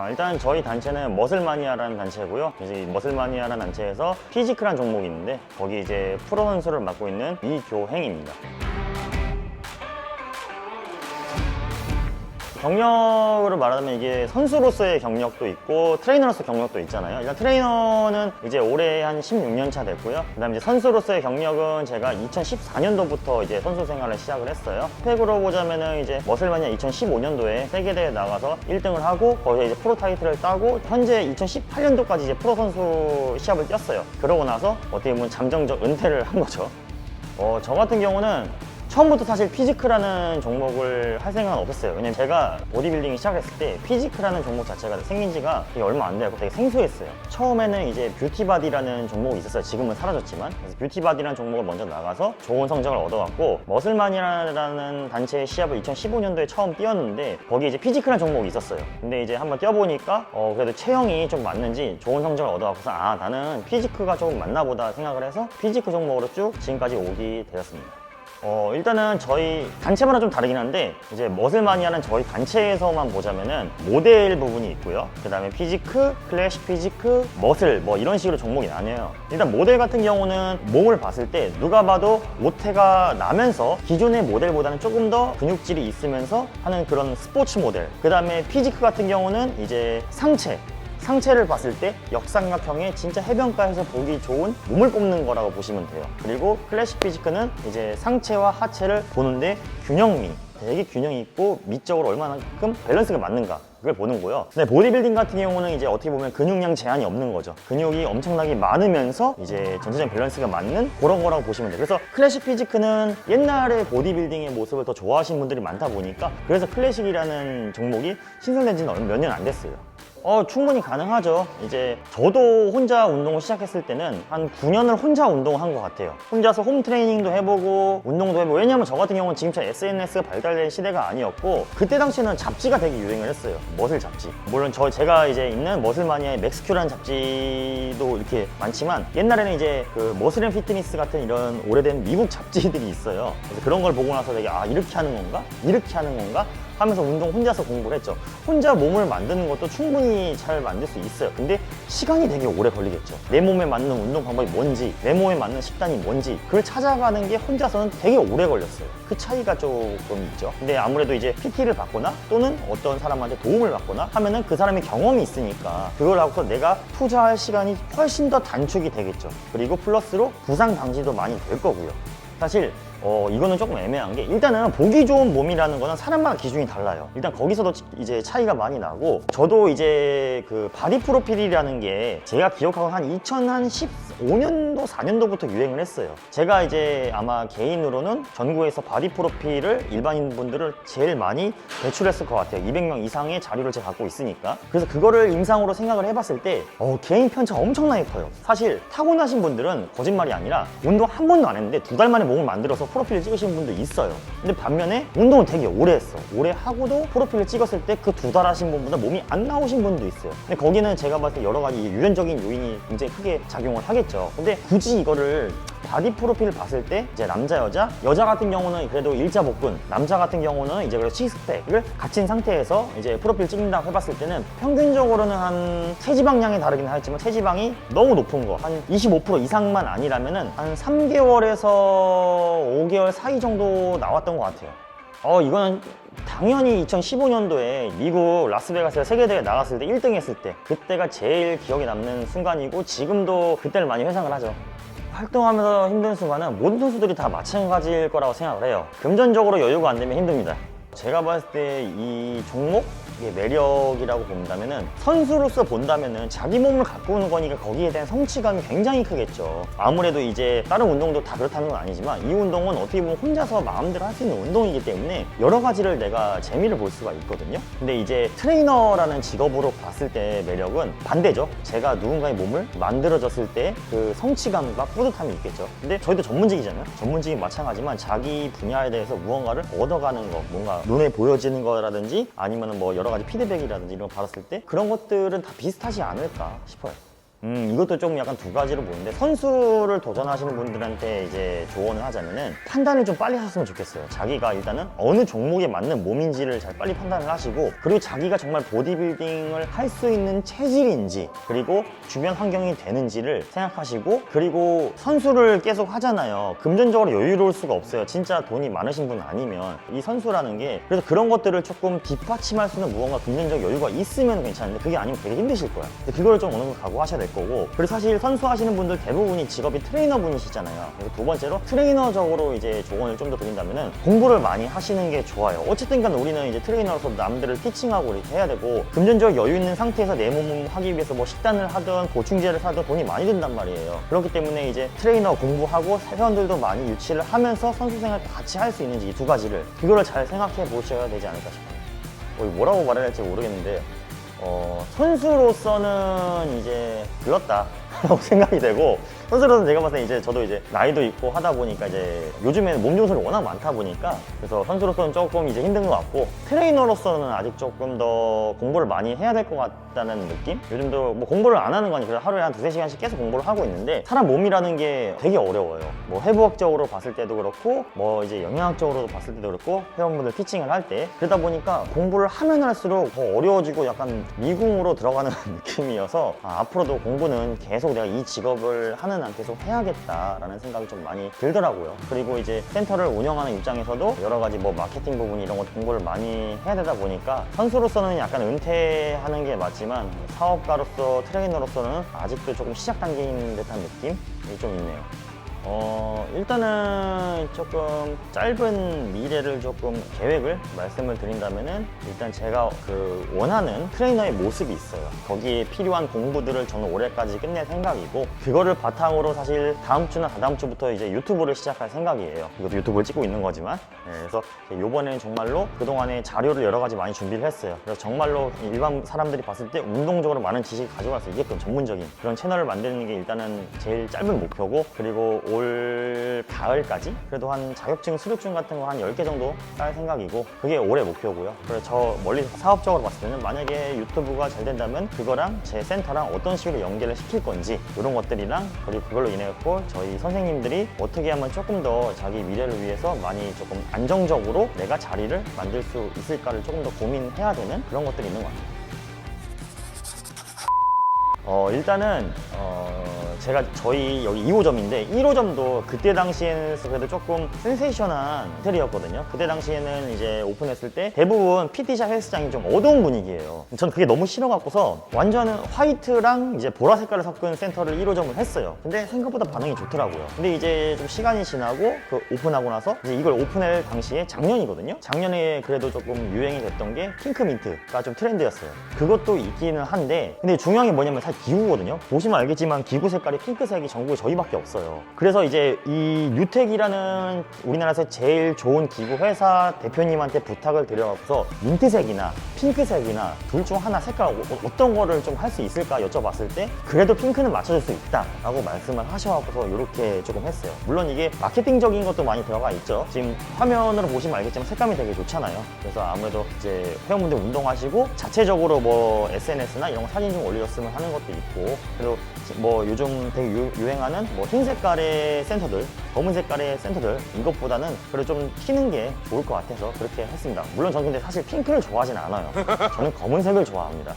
일단 저희 단체는 머슬마니아라는 단체고요. 이제 이 머슬마니아라는 단체에서 피지크라는 종목이 있는데 거기 이제 프로 선수를 맡고 있는 이교행입니다. 경력으로 말하자면 이게 선수로서의 경력도 있고 트레이너로서 경력도 있잖아요. 일단 트레이너는 이제 올해 한 16년 차 됐고요. 그 다음에 이제 선수로서의 경력은 제가 2014년도부터 이제 선수 생활을 시작을 했어요. 스펙으로 보자면은 이제 머슬마니아 2015년도에 세계대회 나가서 1등을 하고 거기서 이제 프로 타이틀을 따고 현재 2018년도까지 이제 프로 선수 시합을 뛰었어요. 그러고 나서 어떻게 보면 잠정적 은퇴를 한 거죠. 저 같은 경우는 처음부터 사실 피지크라는 종목을 할 생각은 없었어요. 왜냐면 제가 보디빌딩 시작했을 때 피지크라는 종목 자체가 생긴 지가 되게 얼마 안 되고 되게 생소했어요. 처음에는 이제 뷰티바디라는 종목이 있었어요. 지금은 사라졌지만. 그래서 뷰티바디라는 종목을 먼저 나가서 좋은 성적을 얻어갔고 머슬마니아라는 단체의 시합을 2015년도에 처음 뛰었는데 거기에 이제 피지크라는 종목이 있었어요. 근데 이제 한번 뛰어보니까 그래도 체형이 좀 맞는지 좋은 성적을 얻어갖고서 나는 피지크가 조금 맞나 보다 생각을 해서 피지크 종목으로 쭉 지금까지 오게 되었습니다. 일단은 저희 단체마다 좀 다르긴 한데 이제 머슬마니아는 저희 단체에서만 보자면은 모델 부분이 있고요. 그 다음에 피지크, 클래식 피지크, 머슬 뭐 이런 식으로 종목이 나뉘어요. 일단 모델 같은 경우는 몸을 봤을 때 누가 봐도 오태가 나면서 기존의 모델보다는 조금 더 근육질이 있으면서 하는 그런 스포츠 모델. 그 다음에 피지크 같은 경우는 이제 상체를 봤을 때 역삼각형의 진짜 해변가에서 보기 좋은 몸을 뽑는 거라고 보시면 돼요. 그리고 클래식 피지크는 이제 상체와 하체를 보는데 균형미, 되게 균형 있고 미적으로 얼마만큼 밸런스가 맞는가 그걸 보는 거고요. 근데 보디빌딩 같은 경우는 이제 어떻게 보면 근육량 제한이 없는 거죠. 근육이 엄청나게 많으면서 이제 전체적인 밸런스가 맞는 그런 거라고 보시면 돼요. 그래서 클래식 피지크는 옛날에 보디빌딩의 모습을 더 좋아하시는 분들이 많다 보니까 그래서 클래식이라는 종목이 신설된 지는 몇 년 안 됐어요. 충분히 가능하죠. 이제 저도 혼자 운동을 시작했을 때는 한 9년을 혼자 운동을 한 것 같아요. 혼자서 홈 트레이닝도 해보고 운동도 해보고. 왜냐면 저 같은 경우는 지금처럼 SNS가 발달된 시대가 아니었고 그때 당시에는 잡지가 되게 유행을 했어요. 머슬 잡지. 물론 제가 이제 있는 머슬마니아의 맥스큐라는 잡지도 이렇게 많지만 옛날에는 이제 그 머슬 앤 피트니스 같은 이런 오래된 미국 잡지들이 있어요. 그래서 그런 걸 보고 나서 되게 이렇게 하는 건가? 이렇게 하는 건가? 하면서 운동 혼자서 공부를 했죠. 혼자 몸을 만드는 것도 충분히 잘 만들 수 있어요. 근데 시간이 되게 오래 걸리겠죠. 내 몸에 맞는 운동 방법이 뭔지, 내 몸에 맞는 식단이 뭔지 그걸 찾아가는 게 혼자서는 되게 오래 걸렸어요. 그 차이가 조금 있죠. 근데 아무래도 이제 PT를 받거나 또는 어떤 사람한테 도움을 받거나 하면은 그 사람의 경험이 있으니까 그걸 하고서 내가 투자할 시간이 훨씬 더 단축이 되겠죠. 그리고 플러스로 부상 방지도 많이 될 거고요. 사실 이거는 조금 애매한 게 일단은 보기 좋은 몸이라는 거는 사람마다 기준이 달라요. 일단 거기서도 이제 차이가 많이 나고 저도 이제 그 바디 프로필이라는 게 제가 기억하고 한 2015년도 4년도부터 유행을 했어요. 제가 이제 아마 개인으로는 전국에서 바디 프로필을 일반인 분들을 제일 많이 배출했을 것 같아요. 200명 이상의 자료를 제가 갖고 있으니까. 그래서 그거를 임상으로 생각을 해봤을 때 개인 편차가 엄청나게 커요. 사실 타고나신 분들은 거짓말이 아니라 운동 한 번도 안 했는데 2달 만에 몸을 만들어서 프로필을 찍으신 분도 있어요. 근데 반면에 운동을 되게 오래 했어. 오래 하고도 프로필을 찍었을 때 그 2달 하신 분보다 몸이 안 나오신 분도 있어요. 근데 거기는 제가 봤을 때 여러 가지 유전적인 요인이 굉장히 크게 작용을 하겠죠. 근데 굳이 이거를 바디 프로필을 봤을 때 이제 남자 여자 같은 경우는 그래도 일자복근, 남자 같은 경우는 이제 그래도 식스팩을 갖춘 상태에서 이제 프로필 찍는다고 해봤을 때는 평균적으로는 한 체지방량이 다르긴 하겠지만 체지방이 너무 높은 거 한 25% 이상만 아니라면은 한 3개월에서 5개월 사이 정도 나왔던 것 같아요. 이거는 당연히 2015년도에 미국 라스베가스에 세계대회 나갔을 때 1등 했을 때 그때가 제일 기억에 남는 순간이고 지금도 그때를 많이 회상을 하죠. 활동하면서 힘든 순간은 모든 선수들이 다 마찬가지일 거라고 생각을 해요. 금전적으로 여유가 안 되면 힘듭니다. 제가 봤을 때 이 종목 매력이라고 본다면은 선수로서 본다면은 자기 몸을 가꾸는 거니까 거기에 대한 성취감이 굉장히 크겠죠. 아무래도 이제 다른 운동도 다 그렇다는 건 아니지만 이 운동은 어떻게 보면 혼자서 마음대로 할 수 있는 운동이기 때문에 여러 가지를 내가 재미를 볼 수가 있거든요. 근데 이제 트레이너라는 직업으로 봤을 때 매력은 반대죠. 제가 누군가의 몸을 만들어졌을 때 그 성취감과 뿌듯함이 있겠죠. 근데 저희도 전문직이잖아요. 전문직이 마찬가지지만 자기 분야에 대해서 무언가를 얻어가는 거, 뭔가 눈에 보여지는 거라든지 아니면은 뭐 여러 가지 피드백이라든지 이런 거 받았을 때 그런 것들은 다 비슷하지 않을까 싶어요. 이것도 좀 약간 두 가지로 보는데, 선수를 도전하시는 분들한테 이제 조언을 하자면은 판단을 좀 빨리 하셨으면 좋겠어요. 자기가 일단은 어느 종목에 맞는 몸인지를 잘 빨리 판단을 하시고, 그리고 자기가 정말 보디빌딩을 할 수 있는 체질인지, 그리고 주변 환경이 되는지를 생각하시고, 그리고 선수를 계속 하잖아요. 금전적으로 여유로울 수가 없어요. 진짜 돈이 많으신 분 아니면. 이 선수라는 게, 그래서 그런 것들을 조금 뒷받침할 수 있는 무언가 금전적 여유가 있으면 괜찮은데, 그게 아니면 되게 힘드실 거야. 근데 그걸 좀 어느 정도 각오하셔야 될 거고, 그리고 사실 선수 하시는 분들 대부분이 직업이 트레이너 분이시잖아요. 그래서 두 번째로 트레이너적으로 이제 조언을 좀 더 드린다면은 공부를 많이 하시는 게 좋아요. 어쨌든 간에 우리는 이제 트레이너로서 남들을 티칭하고 이렇게 해야 되고, 금전적 여유 있는 상태에서 내 몸을 하기 위해서 뭐 식단을 하든 보충제를 사든 돈이 많이 든단 말이에요. 그렇기 때문에 이제 트레이너 공부하고 회원들도 많이 유치를 하면서 선수 생활 같이 할 수 있는지, 이 두 가지를, 그거를 잘 생각해 보셔야 되지 않을까 싶어요. 뭐라고 말해야 할지 모르겠는데, 선수로서는 이제 글렀다 라고 생각이 되고, 선수로서는 제가 봤을 때 이제 저도 이제 나이도 있고 하다 보니까 이제 요즘에는 몸 좋은 선수가 워낙 많다 보니까, 그래서 선수로서는 조금 이제 힘든 것 같고, 트레이너로서는 아직 조금 더 공부를 많이 해야 될 것 같다는 느낌? 요즘도 뭐 공부를 안 하는 건 아니고 하루에 한 두세 시간씩 계속 공부를 하고 있는데, 사람 몸이라는 게 되게 어려워요. 뭐 해부학적으로 봤을 때도 그렇고, 뭐 이제 영양학적으로 봤을 때도 그렇고, 회원분들 티칭을 할 때, 그러다 보니까 공부를 하면 할수록 더 어려워지고 약간 미궁으로 들어가는 느낌이어서, 앞으로도 공부는 계속 내가 이 직업을 하는 한 계속 해야겠다라는 생각이 좀 많이 들더라고요. 그리고 이제 센터를 운영하는 입장에서도 여러 가지 뭐 마케팅 부분 이런 것 공부를 많이 해야 되다 보니까, 선수로서는 약간 은퇴하는 게 맞지만 사업가로서, 트레이너로서는 아직도 조금 시작 단계인 듯한 느낌이 좀 있네요. 일단은 조금 짧은 미래를 조금 계획을 말씀을 드린다면은, 일단 제가 원하는 트레이너의 모습이 있어요. 거기에 필요한 공부들을 저는 올해까지 끝낼 생각이고, 그거를 바탕으로 사실 다음 주나 다다음 주부터 이제 유튜브를 시작할 생각이에요. 이것도 유튜브를 찍고 있는 거지만, 그래서 요번에는 정말로 그동안에 자료를 여러 가지 많이 준비를 했어요. 그래서 정말로 일반 사람들이 봤을 때 운동적으로 많은 지식을 가져갈 수 있게끔 전문적인 그런 채널을 만드는 게 일단은 제일 짧은 목표고, 그리고 올 가을까지 그래도 한 자격증, 수료증 같은 거 한 10개 정도 딸 생각이고, 그게 올해 목표고요. 그래서 저 멀리 사업적으로 봤을 때는 만약에 유튜브가 잘 된다면 그거랑 제 센터랑 어떤 식으로 연계를 시킬 건지, 이런 것들이랑, 그리고 그걸로 인해 갖고 저희 선생님들이 어떻게 하면 조금 더 자기 미래를 위해서 많이 조금 안정적으로 내가 자리를 만들 수 있을까를 조금 더 고민해야 되는 그런 것들이 있는 것 같아요. 일단은 제가 저희 여기 2호점인데, 1호점도 그때 당시에는 그래도 조금 센세이션한 호텔이었거든요. 그때 당시에는 이제 오픈했을 때 대부분 PT샵 헬스장이 좀 어두운 분위기예요. 전 그게 너무 싫어갖고서 완전 화이트랑 이제 보라 색깔을 섞은 센터를 1호점을 했어요. 근데 생각보다 반응이 좋더라고요. 근데 이제 좀 시간이 지나고 오픈하고 나서 이제 이걸 오픈할 당시에 작년이거든요. 작년에 그래도 조금 유행이 됐던 게 핑크민트가 좀 트렌드였어요. 그것도 있기는 한데, 근데 중요한 게 뭐냐면 사실 기구거든요. 보시면 알겠지만 기구 색깔이 핑크색이 전국에 저희밖에 없어요. 그래서 이제 이 뉴텍이라는 우리나라에서 제일 좋은 기구 회사 대표님한테 부탁을 드려서 민트색이나 핑크색이나 둘 중 하나 색깔 어떤 거를 좀 할 수 있을까 여쭤봤을 때, 그래도 핑크는 맞춰줄 수 있다 라고 말씀을 하셔서 이렇게 조금 했어요. 물론 이게 마케팅적인 것도 많이 들어가 있죠. 지금 화면으로 보시면 알겠지만 색감이 되게 좋잖아요. 그래서 아무래도 이제 회원분들 운동하시고 자체적으로 뭐 SNS나 이런 거 사진 좀 올려줬으면 하는 것도 있고, 그리고 뭐 요즘 되게 유행하는 뭐 흰 색깔의 센터들, 검은 색깔의 센터들, 이것보다는 그래도 좀 튀는 게 좋을 것 같아서 그렇게 했습니다. 물론 저는 근데 사실 핑크를 좋아하진 않아요. 저는 검은색을 좋아합니다.